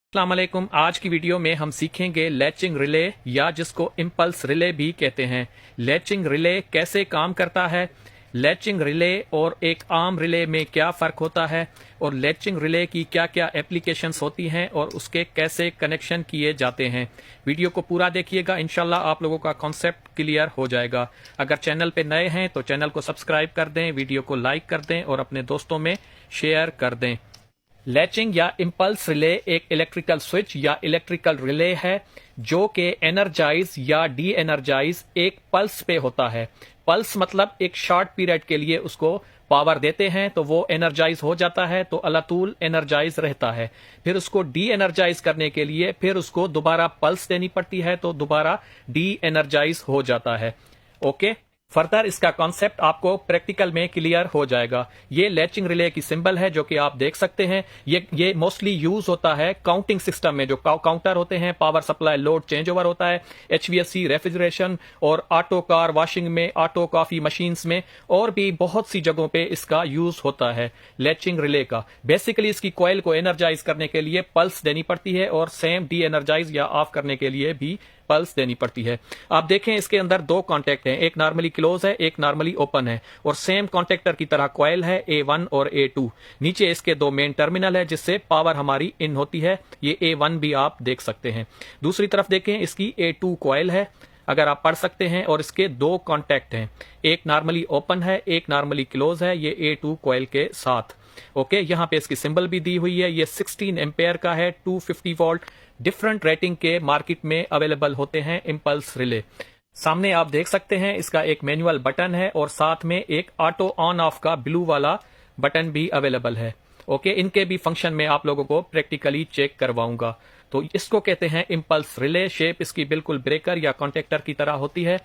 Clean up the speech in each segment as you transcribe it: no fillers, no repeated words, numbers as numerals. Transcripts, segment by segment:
अस्सलाम वालेकुम। आज की वीडियो में हम सीखेंगे लैचिंग रिले या जिसको इम्पल्स रिले भी कहते हैं। लैचिंग रिले कैसे काम करता है, लैचिंग रिले और एक आम रिले में क्या फ़र्क होता है और लैचिंग रिले की क्या क्या एप्लीकेशंस होती हैं और उसके कैसे कनेक्शन किए जाते हैं। वीडियो को पूरा देखिएगा, इंशाल्लाह आप लोगों का कॉन्सेप्ट क्लियर हो जाएगा। अगर चैनल पे नए हैं तो चैनल को सब्सक्राइब कर दें, वीडियो को लाइक कर दें और अपने दोस्तों में शेयर कर दें। लैचिंग या इम्पल्स रिले एक इलेक्ट्रिकल स्विच या इलेक्ट्रिकल रिले है जो कि एनर्जाइज या डी एनर्जाइज एक पल्स पे होता है। पल्स मतलब एक शॉर्ट पीरियड के लिए उसको पावर देते हैं तो वो एनर्जाइज हो जाता है, तो अलातूल एनर्जाइज रहता है। फिर उसको डी एनर्जाइज करने के लिए फिर उसको दोबारा पल्स देनी पड़ती है तो दोबारा डी एनर्जाइज हो जाता है। ओके, फर्दर इसका कॉन्सेप्ट आपको प्रैक्टिकल में क्लियर हो जाएगा। ये लैचिंग रिले की सिंबल है जो कि आप देख सकते हैं। ये मोस्टली यूज होता है काउंटिंग सिस्टम में, जो काउंटर होते हैं, power supply load change over होता है, HVAC रेफ्रिजरेशन और ऑटो कार वॉशिंग में, ऑटो कॉफी मशीन्स में और भी बहुत सी जगहों पे इसका यूज होता है लैचिंग रिले का। बेसिकली इसकी कॉइल को एनर्जाइज करने के लिए पल्स देनी पड़ती है और सेम डी एनर्जाइज या ऑफ करने के लिए भी पल्स देनी पड़ती है। आप देखें इसके अंदर दो कॉन्टेक्ट हैं, एक नॉर्मली क्लोज है, एक नॉर्मली ओपन है और सेम कॉन्टेक्टर की तरह कॉइल है A1 और A2। नीचे इसके दो मेन टर्मिनल है जिससे पावर हमारी इन होती है। ये A1 भी आप देख सकते हैं। दूसरी तरफ देखें इसकी A2 कॉइल है, अगर आप पढ़ सकते हैं, और इसके दो कॉन्टेक्ट हैं, एक नॉर्मली ओपन है, एक नॉर्मली क्लोज है, ये A2 कॉइल के साथ। ओके, यहां पे इसकी सिंबल भी दी हुई है। ये 16 एम्पेयर का है, 250 वोल्ट। डिफरेंट रेटिंग के मार्केट में अवेलेबल होते हैं इम्पल्स रिले। सामने आप देख सकते हैं इसका एक मैनुअल बटन है और साथ में एक ऑटो ऑन ऑफ का ब्लू वाला बटन भी अवेलेबल है। ओके, इनके भी फंक्शन में आप लोगों को प्रैक्टिकली चेक करवाऊंगा। तो इसको कहते हैं इम्पल्स रिले। शेप इसकी बिल्कुल ब्रेकर या कॉन्टेक्टर की तरह होती है,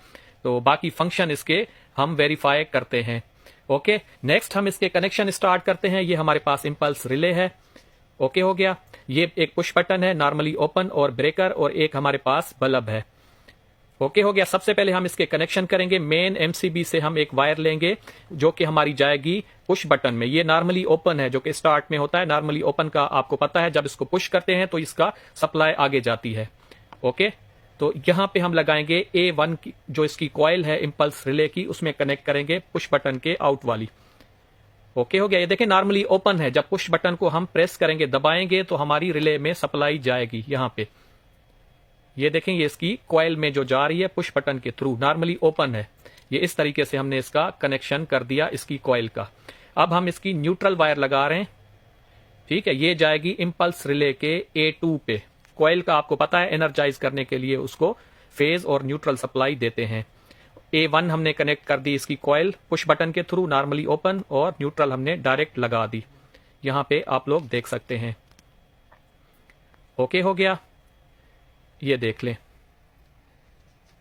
तो बाकी फंक्शन इसके हम वेरीफाई करते हैं। ओके, नेक्स्ट हम इसके कनेक्शन स्टार्ट करते हैं। ये हमारे पास इम्पल्स रिले है। ओके हो गया। ये एक पुश बटन है, नॉर्मली ओपन और ब्रेकर, और एक हमारे पास बल्ब है। ओके हो गया। सबसे पहले हम इसके कनेक्शन करेंगे। मेन MCB से हम एक वायर लेंगे जो कि हमारी जाएगी पुश बटन में। ये नॉर्मली ओपन है जो कि स्टार्ट में होता है। नॉर्मली ओपन का आपको पता है, जब इसको पुश करते हैं तो इसका सप्लाई आगे जाती है। ओके, तो यहां पे हम लगाएंगे A1 की, जो इसकी कॉइल है इम्पल्स रिले की, उसमें कनेक्ट करेंगे पुश बटन के आउट वाली। ओके हो गया। ये देखें नॉर्मली ओपन है, जब पुश बटन को हम प्रेस करेंगे, दबाएंगे, तो हमारी रिले में सप्लाई जाएगी यहां पे। ये देखें, ये इसकी कॉइल में जो जा रही है पुश बटन के थ्रू, नॉर्मली ओपन है। ये इस तरीके से हमने इसका कनेक्शन कर दिया इसकी कॉइल का। अब हम इसकी न्यूट्रल वायर लगा रहे हैं। ठीक है, ये जाएगी इम्पल्स रिले के A2 पे। कॉइल का आपको पता है, एनर्जाइज करने के लिए उसको फेज और न्यूट्रल सप्लाई देते हैं। A1 हमने कनेक्ट कर दी इसकी कॉइल पुश बटन के थ्रू, नॉर्मली ओपन, और न्यूट्रल हमने डायरेक्ट लगा दी। यहां पे आप लोग देख सकते हैं। ओके हो गया। ये देख लें,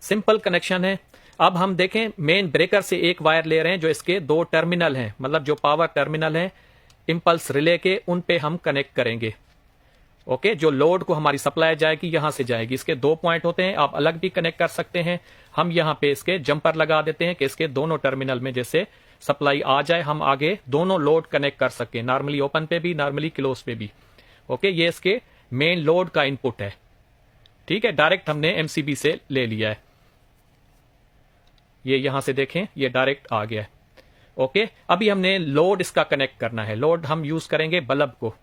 सिंपल कनेक्शन है। अब हम देखें, मेन ब्रेकर से एक वायर ले रहे हैं जो इसके दो टर्मिनल हैं, मतलब जो पावर टर्मिनल हैं इम्पल्स रिले के, उन पे हम कनेक्ट करेंगे। ओके, जो लोड को हमारी सप्लाई जाएगी यहां से जाएगी। इसके दो पॉइंट होते हैं, आप अलग भी कनेक्ट कर सकते हैं। हम यहां पे इसके जंपर लगा देते हैं कि इसके दोनों टर्मिनल में जैसे सप्लाई आ जाए, हम आगे दोनों लोड कनेक्ट कर सकें, नॉर्मली ओपन पे भी, नॉर्मली क्लोज पे भी। ओके, ये इसके मेन लोड का इनपुट है। ठीक है, डायरेक्ट हमने MCB से ले लिया है। ये यहां से देखें, ये डायरेक्ट आ गया है। ओके, अभी हमने लोड इसका कनेक्ट करना है। लोड हम यूज करेंगे बल्ब को।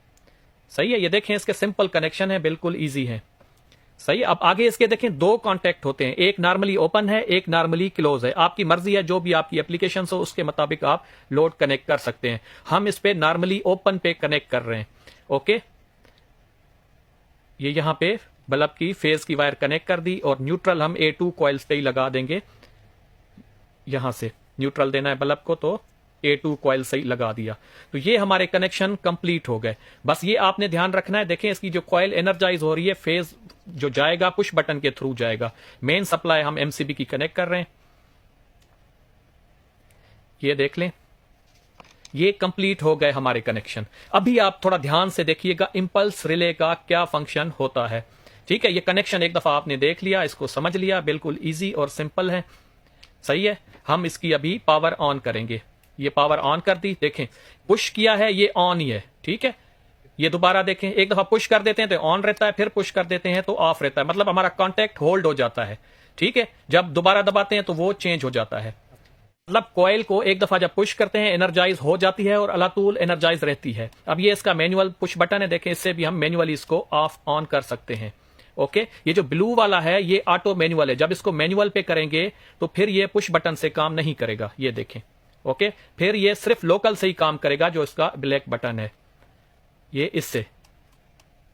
सही है, ये देखें इसके सिंपल कनेक्शन है, बिल्कुल इजी है। सही है। अब आगे इसके देखें दो कॉन्टेक्ट होते हैं, एक नॉर्मली ओपन है, एक नॉर्मली क्लोज है। आपकी मर्जी है, जो भी आपकी एप्लीकेशन हो उसके मुताबिक आप लोड कनेक्ट कर सकते हैं। हम इस पे नॉर्मली ओपन पे कनेक्ट कर रहे हैं। ओके, ये यहां पे बल्ब की फेज की वायर कनेक्ट कर दी और न्यूट्रल हम A2 कॉइल्स पे ही लगा देंगे। यहां से न्यूट्रल देना है बल्ब को, तो A2 कॉइल सही लगा दिया। तो ये हमारे कनेक्शन कंप्लीट हो गए। बस ये आपने ध्यान रखना है, देखें इसकी जो कॉइल एनर्जाइज हो रही है, फेज जो जाएगा पुश बटन के थ्रू जाएगा। मेन सप्लाई हम MCB की कनेक्ट कर रहे हैं। ये देख लें, ये कंप्लीट हो गए हमारे कनेक्शन। अभी आप थोड़ा ध्यान से देखिएगा इम्पल्स रिले का क्या फंक्शन होता है। ठीक है, ये कनेक्शन एक दफा आपने देख लिया, इसको समझ लिया, बिल्कुल इजी और सिंपल है। सही है। हम इसकी अभी पावर ऑन करेंगे। ये पावर ऑन कर दी, देखें पुश किया है, ये ऑन ही है। ठीक है, ये दोबारा देखें, एक दफा पुश कर देते हैं तो ऑन रहता है, फिर पुश कर देते हैं तो ऑफ रहता है, मतलब हमारा कॉन्टेक्ट होल्ड हो जाता है। ठीक है, जब दोबारा दबाते हैं तो वो चेंज हो जाता है। मतलब कॉइल को एक दफा जब पुश करते हैं एनर्जाइज हो जाती है और अलातूल एनर्जाइज रहती है। अब ये इसका मैनुअल पुश बटन है, देखें इससे भी हम मैनुअली इसको ऑफ ऑन कर सकते हैं। ओके, ये जो ब्लू वाला है ये ऑटो मैनुअल है, जब इसको मैनुअल पे करेंगे तो फिर ये पुश बटन से काम नहीं करेगा, ये देखें। ओके, फिर ये सिर्फ लोकल से ही काम करेगा, जो इसका ब्लैक बटन है ये इससे।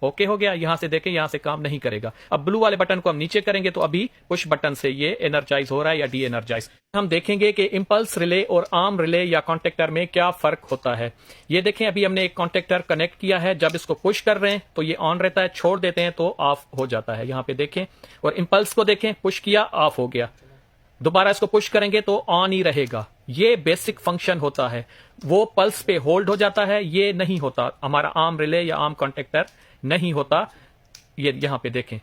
ओके हो गया, यहां से देखें यहां से काम नहीं करेगा। अब ब्लू वाले बटन को हम नीचे करेंगे तो अभी पुश बटन से ये एनर्जाइज हो रहा है या डी एनर्जाइज। हम देखेंगे कि इंपल्स रिले और आर्म रिले या कॉन्टेक्टर में क्या फर्क होता है। ये देखें, अभी हमने एक कॉन्टेक्टर कनेक्ट किया है, जब इसको पुश कर रहे हैं तो ये ऑन रहता है, छोड़ देते हैं तो ऑफ हो जाता है, यहां पे देखें। और इंपल्स को देखें, पुश किया ऑफ हो गया, दोबारा इसको पुश करेंगे तो ऑन ही रहेगा। ये बेसिक फंक्शन होता है, वो पल्स पे होल्ड हो जाता है, ये नहीं होता हमारा आर्म रिले या आर्म कॉन्टेक्टर नहीं होता। ये यहां पे देखें,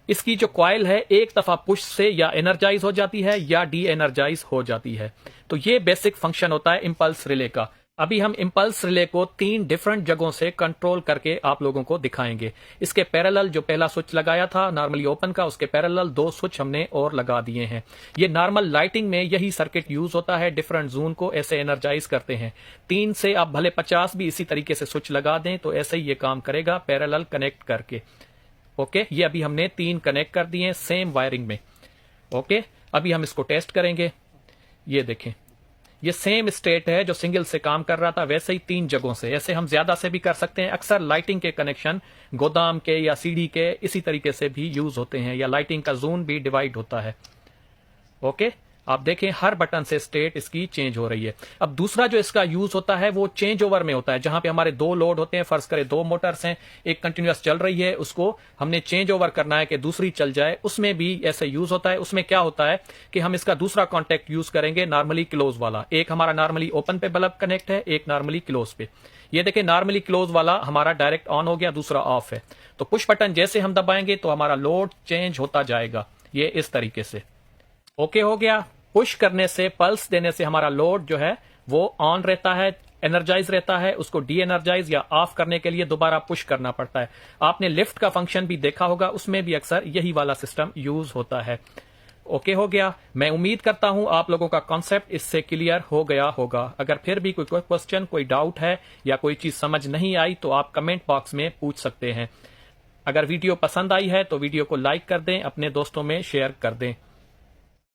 इसकी जो कॉइल है एक दफा पुश से या एनर्जाइज हो जाती है या डी एनर्जाइज हो जाती है। तो ये बेसिक फंक्शन होता है इंपल्स रिले का। अभी हम इंपल्स रिले को 3 डिफरेंट जगहों से कंट्रोल करके आप लोगों को दिखाएंगे। इसके पैरेलल जो पहला स्विच लगाया था नॉर्मली ओपन का, उसके पैरेलल 2 स्विच हमने और लगा दिए हैं। ये नॉर्मल लाइटिंग में यही सर्किट यूज होता है, डिफरेंट जोन को ऐसे एनर्जाइज करते हैं। 3 से आप भले 50 भी इसी तरीके से स्विच लगा दें तो ऐसे ही ये काम करेगा, पैरेलल कनेक्ट करके। ओके, ये अभी हमने 3 कनेक्ट कर दिए सेम वायरिंग में। ओके, अभी हम इसको टेस्ट करेंगे। ये देखें, ये सेम स्टेट है जो सिंगल से काम कर रहा था, वैसे ही 3 जगहों से। ऐसे हम ज्यादा से भी कर सकते हैं। अक्सर लाइटिंग के कनेक्शन गोदाम के या सीढ़ी के इसी तरीके से भी यूज होते हैं, या लाइटिंग का जोन भी डिवाइड होता है। ओके, आप देखें हर बटन से स्टेट इसकी चेंज हो रही है। अब दूसरा जो इसका यूज होता है वो चेंज ओवर में होता है, जहां पे हमारे 2 लोड होते हैं, फर्ज करें 2 मोटर्स हैं, एक कंटिन्यूअस चल रही है, उसको हमने चेंज ओवर करना है कि दूसरी चल जाए, उसमें भी ऐसे यूज होता है। उसमें क्या होता है कि हम इसका दूसरा कॉन्टेक्ट यूज करेंगे नॉर्मली क्लोज वाला। एक हमारा नॉर्मली ओपन पे बल्ब कनेक्ट है, एक नॉर्मली क्लोज पे। ये देखें, नॉर्मली क्लोज वाला हमारा डायरेक्ट ऑन हो गया, दूसरा ऑफ है। तो पुश बटन जैसे हम दबाएंगे तो हमारा लोड चेंज होता जाएगा, ये इस तरीके से। ओके हो गया, पुश करने से, पल्स देने से हमारा लोड जो है वो ऑन रहता है, एनर्जाइज रहता है। उसको डी एनर्जाइज या ऑफ करने के लिए दोबारा पुश करना पड़ता है। आपने लिफ्ट का फंक्शन भी देखा होगा, उसमें भी अक्सर यही वाला सिस्टम यूज होता है। ओके हो गया, मैं उम्मीद करता हूं आप लोगों का कॉन्सेप्ट इससे क्लियर हो गया होगा। अगर फिर भी कोई क्वेश्चन, कोई डाउट है या कोई चीज समझ नहीं आई तो आप कमेंट बॉक्स में पूछ सकते हैं। अगर वीडियो पसंद आई है तो वीडियो को लाइक कर दें, अपने दोस्तों में शेयर कर दें।